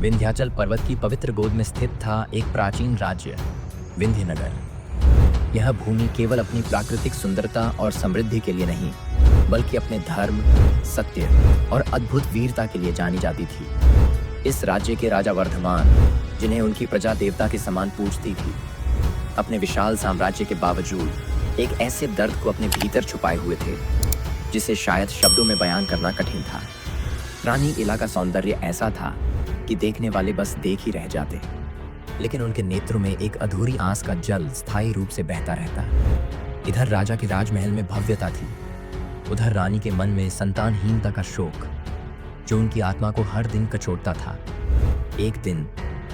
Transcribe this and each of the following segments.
विंध्याचल पर्वत की पवित्र गोद में स्थित था एक प्राचीन राज्य, विंध्यनगर। यह भूमि केवल अपनी प्राकृतिक सुंदरता और समृद्धि के लिए नहीं, बल्कि अपने धर्म, सत्य और अद्भुत वीरता के लिए जानी जाती थी। इस राज्य के राजा वर्धमान, जिन्हें उनकी प्रजा देवता के समान पूजती थी, अपने विशाल साम्राज्य के बावजूद एक ऐसे दर्द को अपने भीतर छुपाए हुए थे जिसे शायद शब्दों में बयान करना कठिन था। रानी इला का सौंदर्य ऐसा था कि देखने वाले बस देख ही रह जाते, लेकिन उनके नेत्रों में एक अधूरी आस का जल स्थायी रूप से बहता रहता। इधर राजा के राजमहल में भव्यता थी, उधर रानी के मन में संतानहीनता का शोक, जो उनकी आत्मा को हर दिन कचोटता था। एक दिन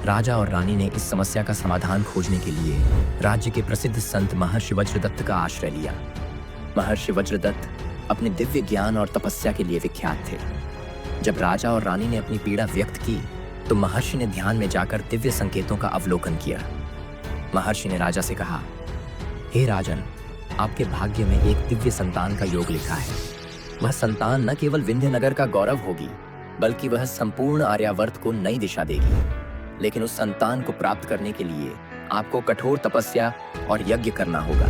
राजा और रानी ने इस समस्या का समाधान खोजने के लिए राज्य के प्रसिद्ध संत महर्षि वज्रदत्त का आश्रय लिया। महर्षि वज्रदत्त अपने दिव्य ज्ञान और तपस्या के लिए विख्यात थे। जब राजा और रानी ने अपनी पीड़ा व्यक्त की, तो महर्षि ने ध्यान में जाकर दिव्य संकेतों का अवलोकन किया। महर्षि ने राजा से कहा, हे राजन, आपके भाग्य में एक दिव्य संतान का योग लिखा है। वह संतान न केवल विंध्यनगर का गौरव होगी, बल्कि वह संपूर्ण आर्यावर्त को नई दिशा देगी। लेकिन उस संतान को प्राप्त करने के लिए आपको कठोर तपस्या और यज्ञ करना होगा।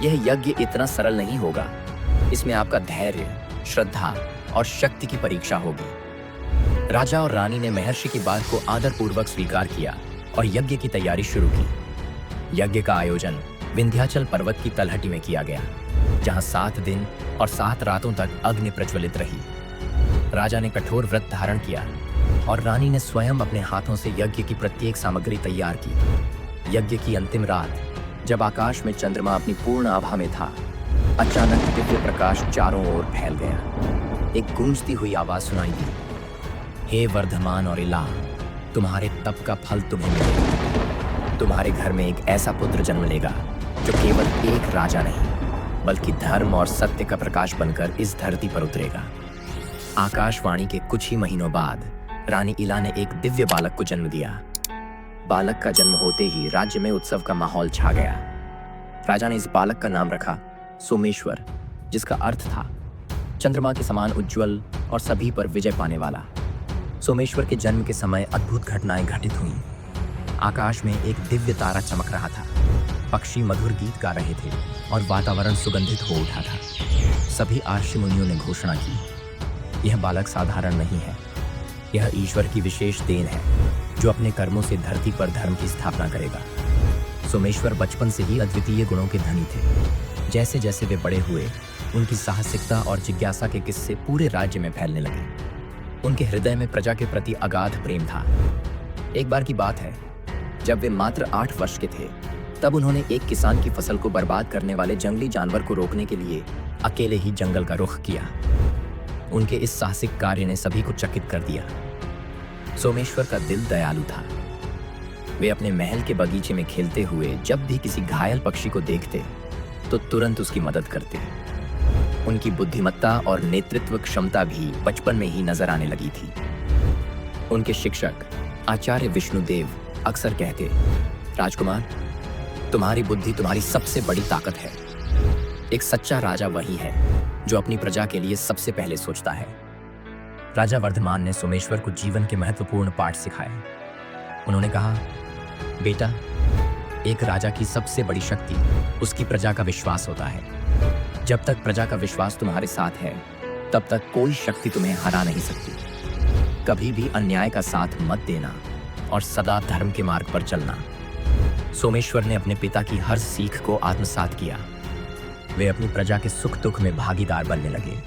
यह यज्ञ इतना सरल नहीं होगा, इसमें आपका धैर्य, श्रद्धा और शक्ति की परीक्षा होगी। राजा और रानी ने महर्षि की बात को आदरपूर्वक स्वीकार किया और यज्ञ की तैयारी शुरू की। यज्ञ का आयोजन विंध्याचल पर्वत की तलहटी में किया गया, जहां 7 दिन और 7 रातों तक अग्नि प्रज्वलित रही। राजा ने कठोर व्रत धारण किया और रानी ने स्वयं अपने हाथों से यज्ञ की प्रत्येक सामग्री तैयार की। यज्ञ की अंतिम रात, जब आकाश में चंद्रमा अपनी पूर्ण आभा में था, अचानक दिव्य प्रकाश चारों ओर फैल गया। एक गूंजती हुई आवाज सुनाई दी, हे वर्धमान और इला, तुम्हारे तप का फल तुम्हें मिलेगा। तुम्हारे घर में एक ऐसा पुत्र जन्म लेगा जो केवल एक राजा नहीं, बल्कि धर्म और सत्य का प्रकाश बनकर इस धरती पर उतरेगा। आकाशवाणी के कुछ ही महीनों बाद रानी इला ने एक दिव्य बालक को जन्म दिया। बालक का जन्म होते ही राज्य में उत्सव का माहौल छा गया। राजा ने इस बालक का नाम रखा सोमेश्वर, जिसका अर्थ था चंद्रमा के समान उज्जवल और सभी पर विजय पाने वाला। सोमेश्वर के जन्म के समय अद्भुत घटनाएं घटित हुईं। आकाश में एक दिव्य तारा चमक रहा था, पक्षी मधुर गीत गा रहे थे और वातावरण सुगंधित हो उठा था। सभी आर्षि मुनियों ने घोषणा की, यह बालक साधारण नहीं है, यह ईश्वर की विशेष देन है, जो अपने कर्मों से धरती पर धर्म की स्थापना करेगा। सोमेश्वर बचपन से ही अद्वितीय गुणों के धनी थे। जैसे जैसे वे बड़े हुए, उनकी साहसिकता और जिज्ञासा के किस्से पूरे राज्य में फैलने लगे। उनके हृदय में प्रजा के प्रति अगाध प्रेम था। एक बार की बात है, जब वे मात्र 8 वर्ष के थे, तब उन्होंने एक किसान की फसल को बर्बाद करने वाले जंगली जानवर को रोकने के लिए अकेले ही जंगल का रुख किया। उनके इस साहसिक कार्य ने सभी को चकित कर दिया। सोमेश्वर का दिल दयालु था। वे अपने महल के बगीचे में खेलते हुए जब भी किसी घायल पक्षी को देखते, तो तुरंत उसकी मदद करते। उनकी बुद्धिमत्ता और नेतृत्व क्षमता भी बचपन में ही नजर आने लगी थी। उनके शिक्षक आचार्य विष्णुदेव अक्सर कहते, राजकुमार, तुम्हारी बुद्धि तुम्हारी सबसे बड़ी ताकत है। एक सच्चा राजा वही है जो अपनी प्रजा के लिए सबसे पहले सोचता है। राजा वर्धमान ने सोमेश्वर को जीवन के महत्वपूर्ण पाठ सिखाए। उन्होंने कहा, बेटा, एक राजा की सबसे बड़ी शक्ति उसकी प्रजा का विश्वास होता है। जब तक प्रजा का विश्वास तुम्हारे साथ है, तब तक कोई शक्ति तुम्हें हरा नहीं सकती। कभी भी अन्याय का साथ मत देना और सदा धर्म के मार्ग पर चलना। सोमेश्वर ने अपने पिता की हर सीख को आत्मसात किया। वे अपनी प्रजा के सुख दुख में भागीदार बनने लगे।